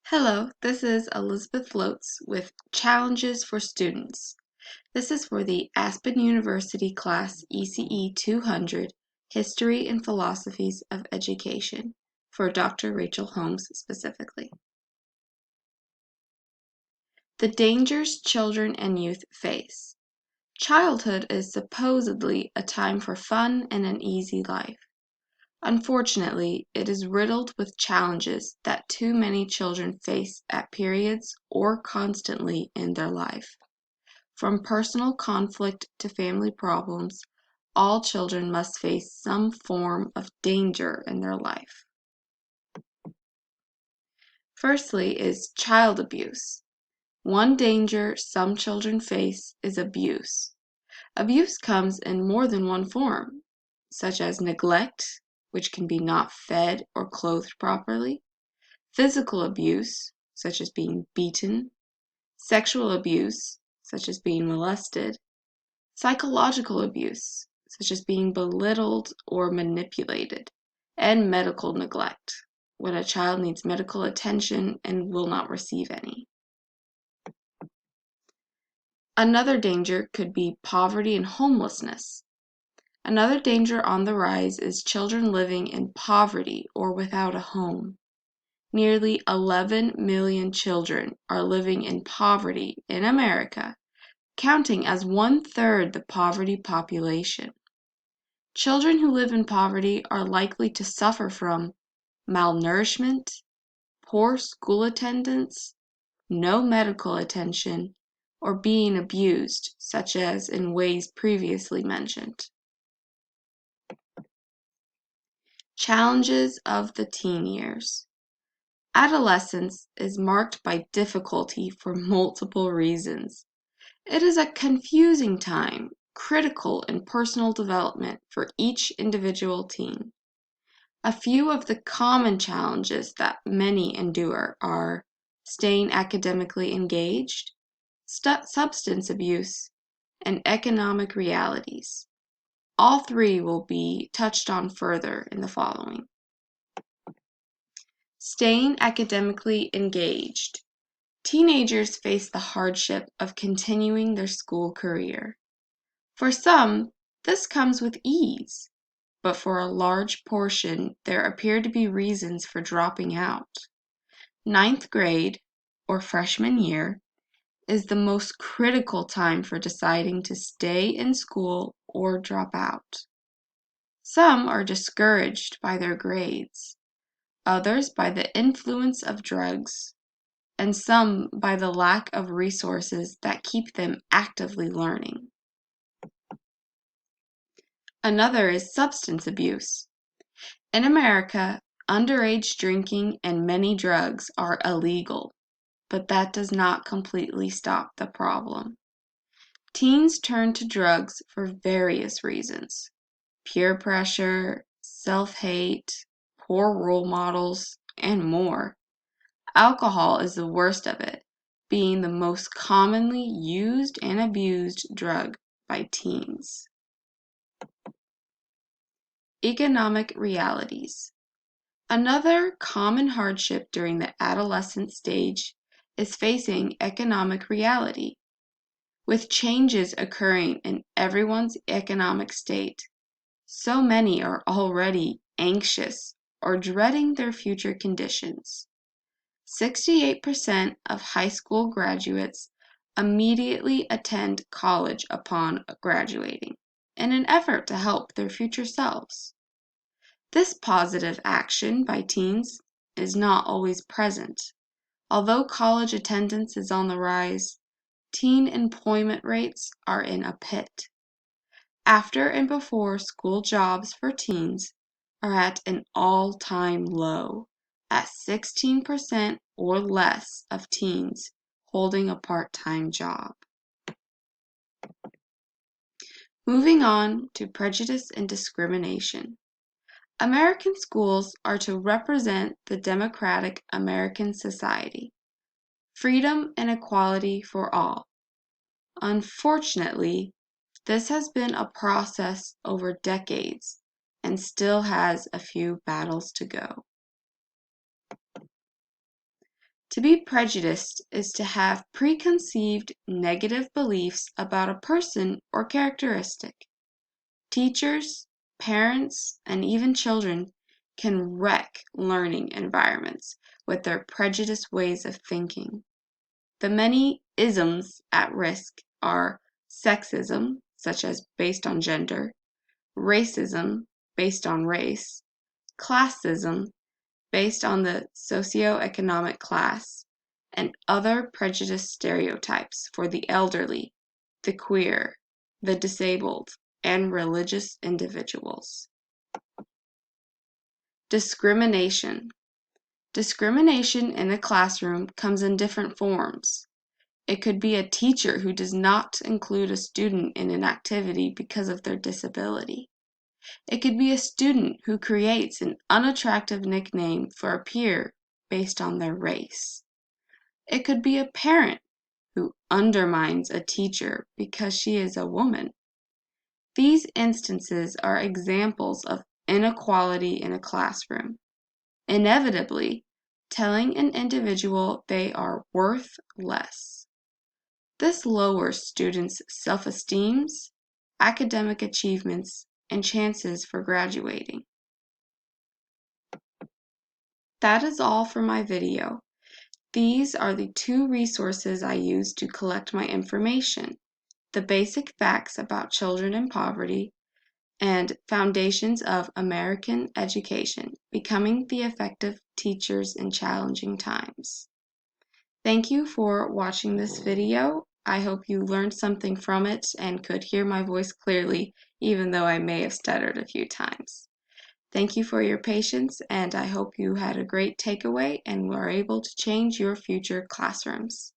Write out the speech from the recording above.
Hello, this is Elizabeth Lotz with Challenges for Students. This is for the Aspen University class ECE 200 History and Philosophies of Education for Dr. Rachel Holmes specifically. The dangers children and youth face. Childhood is supposedly a time for fun and an easy life. Unfortunately, it is riddled with challenges that too many children face at periods or constantly in their life. From personal conflict to family problems, all children must face some form of danger in their life. Firstly is child abuse. One danger some children face is abuse. Abuse comes in more than one form, such as neglect, which can be not fed or clothed properly, physical abuse, such as being beaten, sexual abuse, such as being molested, psychological abuse, such as being belittled or manipulated, and medical neglect, when a child needs medical attention and will not receive any. Another danger could be poverty and homelessness. Another danger on the rise is children living in poverty or without a home. Nearly 11 million children are living in poverty in America, counting as 1/3 the poverty population. Children who live in poverty are likely to suffer from malnourishment, poor school attendance, no medical attention, or being abused, such as in ways previously mentioned. Challenges of the teen years. Adolescence is marked by difficulty for multiple reasons. It is a confusing time, critical in personal development for each individual teen. A few of the common challenges that many endure are staying academically engaged, substance abuse, and economic realities. All three will be touched on further in the following. Staying academically engaged. Teenagers face the hardship of continuing their school career. For some, this comes with ease, but for a large portion, there appear to be reasons for dropping out. Ninth grade, or freshman year, is the most critical time for deciding to stay in school or drop out. Some are discouraged by their grades, others by the influence of drugs, and some by the lack of resources that keep them actively learning. Another is substance abuse. In America, underage drinking and many drugs are illegal, but that does not completely stop the problem. Teens turn to drugs for various reasons: peer pressure, self-hate, poor role models, and more. Alcohol is the worst of it, being the most commonly used and abused drug by teens. Economic realities. Another common hardship during the adolescent stage is facing economic reality. With changes occurring in everyone's economic state, so many are already anxious or dreading their future conditions. 68% of high school graduates immediately attend college upon graduating, in an effort to help their future selves. This positive action by teens is not always present. Although college attendance is on the rise, teen employment rates are in a pit. After and before school jobs for teens are at an all-time low, at 16% or less of teens holding a part-time job. Moving on to prejudice and discrimination. American schools are to represent the democratic American society, freedom and equality for all. Unfortunately, this has been a process over decades and still has a few battles to go. To be prejudiced is to have preconceived negative beliefs about a person or characteristic. Teachers, parents, and even children can wreck learning environments with their prejudiced ways of thinking. The many isms at risk are sexism, such as based on gender, racism, based on race, classism, based on the socioeconomic class, and other prejudiced stereotypes for the elderly, the queer, the disabled, and religious individuals. Discrimination. Discrimination in a classroom comes in different forms. It could be a teacher who does not include a student in an activity because of their disability. It could be a student who creates an unattractive nickname for a peer based on their race. It could be a parent who undermines a teacher because she is a woman. These instances are examples of inequality in a classroom, inevitably telling an individual they are worth less. This lowers students' self-esteem, academic achievements, and chances for graduating. That is all for my video. These are the two resources I use to collect my information: the basic facts about children in poverty and Foundations of American Education: Becoming the Effective Teachers in Challenging Times. Thank you for watching this video. I hope you learned something from it and could hear my voice clearly, even though I may have stuttered a few times. Thank you for your patience, and I hope you had a great takeaway and were able to change your future classrooms.